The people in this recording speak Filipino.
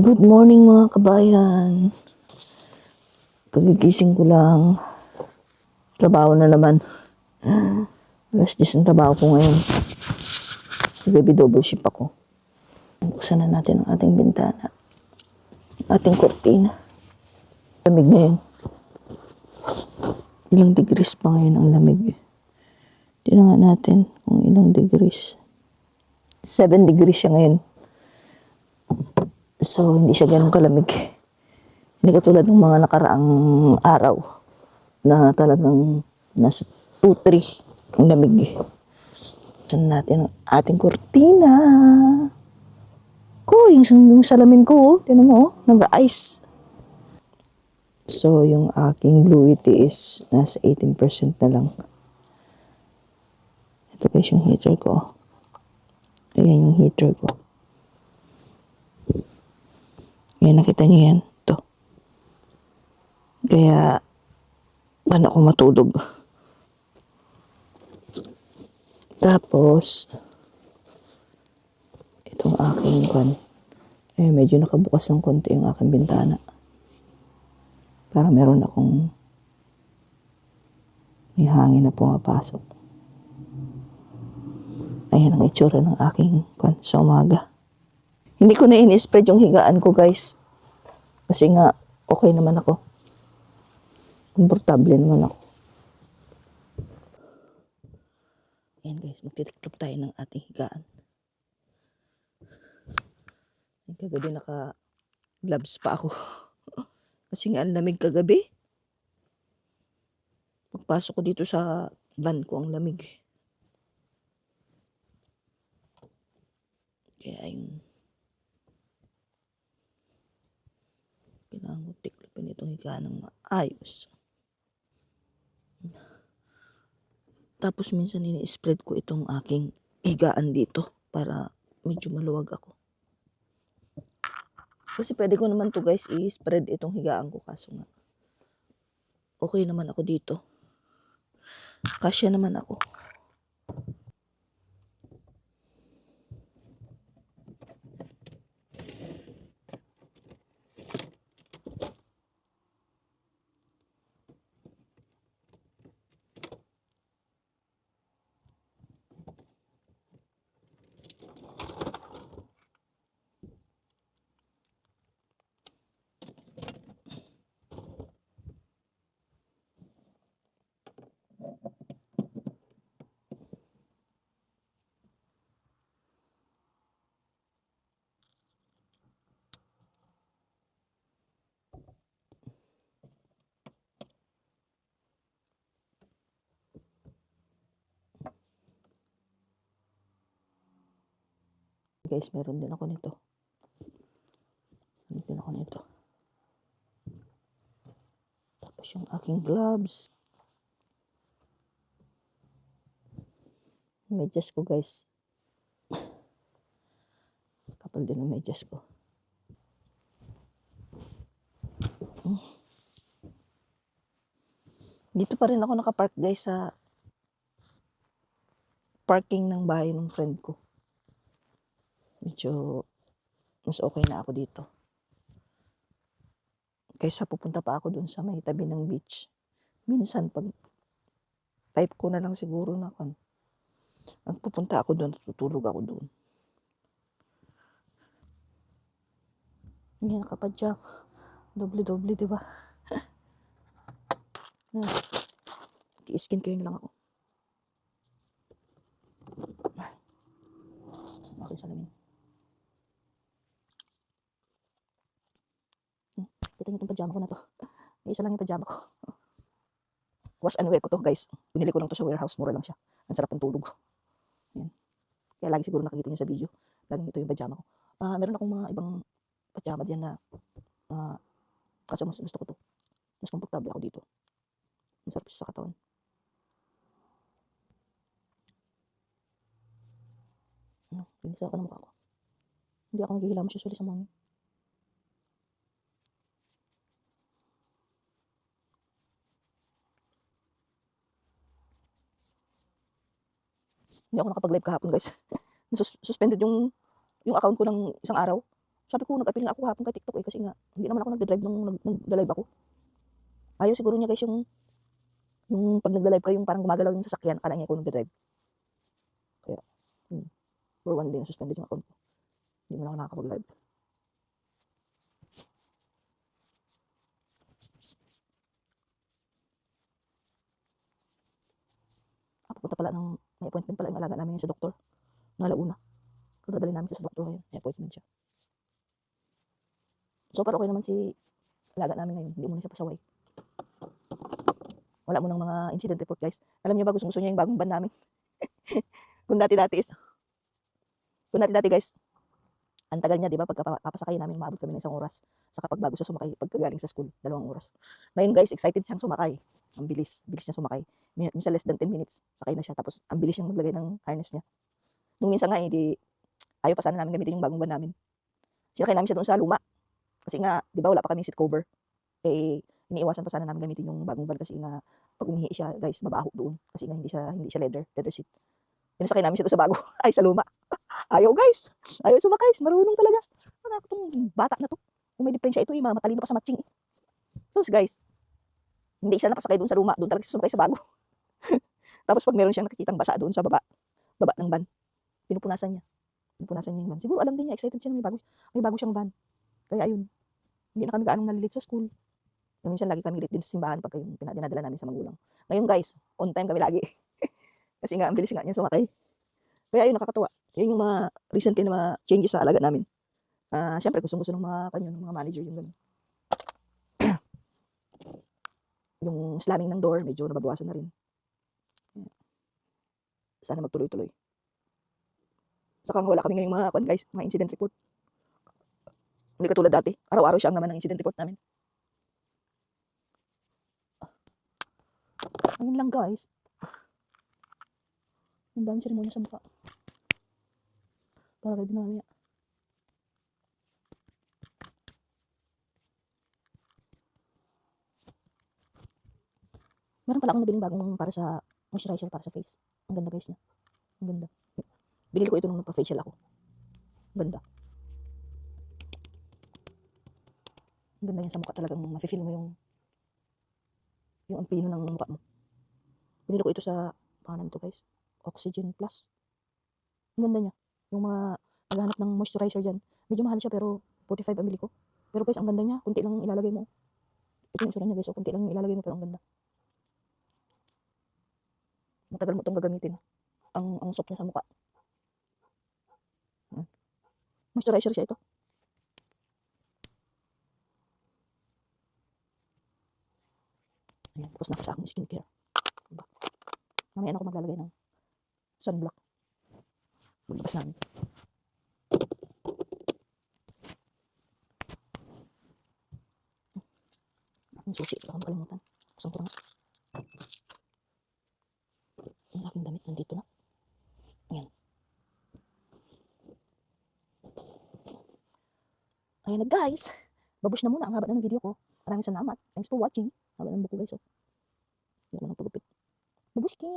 Good morning mga kabayan. Kagigising ko lang. Trabaho na naman. Alas 10 ang trabaho ko ngayon. Gabi double shift ako. Buksan na natin ang ating bintana. Ating kortina. Lamig ngayon. Ilang degrees pa ngayon ang lamig. Tingnan nga natin kung ilang degrees. 7 degrees siya ngayon. So, hindi siya ganun kalamig. Hindi katulad ng mga nakaraang araw na talagang nasa 2-3 ang lamig. Saan natin ang ating kortina. Yung salamin ko, tinan mo, nag-ice. So, yung aking bluity is nasa 18% na lang. Ito guys yung heater ko. Ayan yung heater ko. Ayan, nakita nyo yan. Ito. Kaya, paano ako matulog? Tapos, itong aking medyo nakabukas ng konti yung aking bintana. Para meron akong may hangin na pumapasok. Ayan ang itsura ng aking sa umaga. Hindi ko na in-spread yung higaan ko guys. Kasi nga, okay naman ako. Komportable naman ako. Ayan guys, magtitiklop tayo ng ating higaan. Kagabi naka-gloves pa ako. Kasi nga ang lamig kagabi. Pagpasok ko dito sa van ko, ang lamig. Kaya yun. Kailangan ko tiklopin itong higaan ng maayos. Tapos minsan ini-spread ko itong aking higaan dito para medyo maluwag ako. Kasi pwede ko naman to guys i-spread itong higaan ko kaso nga okay naman ako dito. Kasya naman ako. Guys, meron din ako nito. Meron din ako nito. Tapos yung aking gloves. Medyas ko guys. Kapal din ang medyas ko. Dito pa rin ako nakapark guys sa parking ng bahay ng friend ko. Medyo mas okay na ako dito. Kaysa pupunta pa ako dun sa may tabi ng beach. Minsan pag type ko na lang siguro na ang pupunta ako dun, tutulog ako dun. Hindi nakapadya. Doble-doble, di ba? I-skin care na lang ako. Okay, salamin. Kita niyo itong pajama ko na to. May isa lang yung pajama ko. Wash and wear ko to guys. Binili ko lang to sa warehouse. Mura lang siya. Ang sarap ng tulog. Yan. Kaya lagi siguro nakikita niyo sa video. Laging ito yung pajama ko. Meron akong mga ibang pajama diyan na kaso mas gusto ko to. Mas komportable ako dito. Ang sarap siya sa katawan. Linis ako ng mukha ko. Hindi ako naghihilamos usually sa morning. Hindi ako nakapag-live kahapon guys. Suspended yung account ko ng isang araw. Sabi ko, nag-appeal nga ako hapon kay TikTok eh, kasi nga, hindi naman ako nagde-drive nung nagda-live ako. Ayaw siguro niya guys yung pag nagda-live kayo, yung parang gumagalaw yung sasakyan, akala niya ako nagde-drive. Kaya, for 1 day, nasuspended yung account ko. Hindi mo na ako nakakapag-live. Pupunta pala may appointment pala yung alaga namin sa doktor. Ng alauna. So, dadalhin namin siya sa doktor ngayon. May appointment siya. So, pero okay naman si alaga namin ngayon. Hindi mo na siya pasaway. Wala mo ng mga incident report, guys. Alam niyo ba, gusto niya yung bagong van namin. Kung dati-dati guys, ang tagal niya, di ba? Pagka papasakay namin, maabot kami ng 1 oras. Saka pag bago siya sumakay, pagkagaling sa school, 2 oras. Ngayon guys, excited siyang sumakay. Ang bilis niya sumakay. Minsan less than 10 minutes, sakay na siya. Tapos, ang bilis niyang maglagay ng harness niya. Nung minsan nga, ayaw pa sana namin gamitin yung bagong van namin. Sinakay namin siya doon sa luma. Kasi nga, di ba, wala pa kami seat cover. Eh, iniiwasan pa sana namin gamitin yung bagong van kasi nga, pag umihi siya, guys, mabaho doon. Kasi nga, hindi siya leather seat. Pinasakay namin siya doon sa bago, ay sa luma. Ayaw guys, ayaw sumakay, marunong talaga. Ano itong bata na to? Kung may diferensya ito, matalino pa sa matching. So guys, hindi siya napasakay doon sa luma, doon talaga siya sumakay sa bago. Tapos pag meron siyang nakikitang basa doon sa baba ng van, pinupunasan niya yung van. Siguro alam din niya, excited siya na may bago siyang van. Kaya ayun, hindi na kami gaanong nalilit sa school. Minsan lagi kami late din sa simbahan pag yung dinadala namin sa magulang. Ngayon guys, on time kami lagi. Kasi nga, ang bilis nga niya sumakay. Kaya yun, nakakatuwa. Yun yung mga recently na mga changes sa alaga namin. Siyempre, gustong-gusto ng mga manager yung gano'n. Yung slamming ng door, medyo nababawasan na rin. Sana magtuloy-tuloy. Saka wala kami ngayong mga incident report. Hindi katulad dati. Araw-araw siya ang naman ng incident report namin. Ayun lang guys. Ang daming seremonya sa mukha. Para kayo din mamaya. Meron pala akong nabiling bagong para sa moisturizer para sa face. Ang ganda guys niya. Ang ganda. Binili ko ito nung nagpa-facial ako. Ang ganda. Ang ganda yan sa mukha, talagang mafe-feel mo yung ampino ng mukha mo. Binili ko ito sa, pangalan ito guys, Oxygen Plus. Ang ganda niya. Yung mga naghahanap ng moisturizer dyan, medyo mahal siya pero 45 ang bili ko. Pero guys, ang ganda niya, kunti lang ilalagay mo. Ito yung isura niya guys, kunti lang ilalagay mo pero ang ganda. Matagal mo itong gagamitin. Ang soft niya sa mukha. Moisturizer siya ito. Ayan, tapos na ako sa aking skincare. Diba? Mamaya na ako maglalagay ng sunblock. Maglabas namin. Aking susi, baka makalimutan. Buksan ko na nga. Yung aking damit nandito na. Ayan. Ayan na guys. Babush na muna ang haba na ng video ko. Maraming salamat. Thanks for watching. Haba ng buko guys. Hindi ko nang pagupit. Babush ki!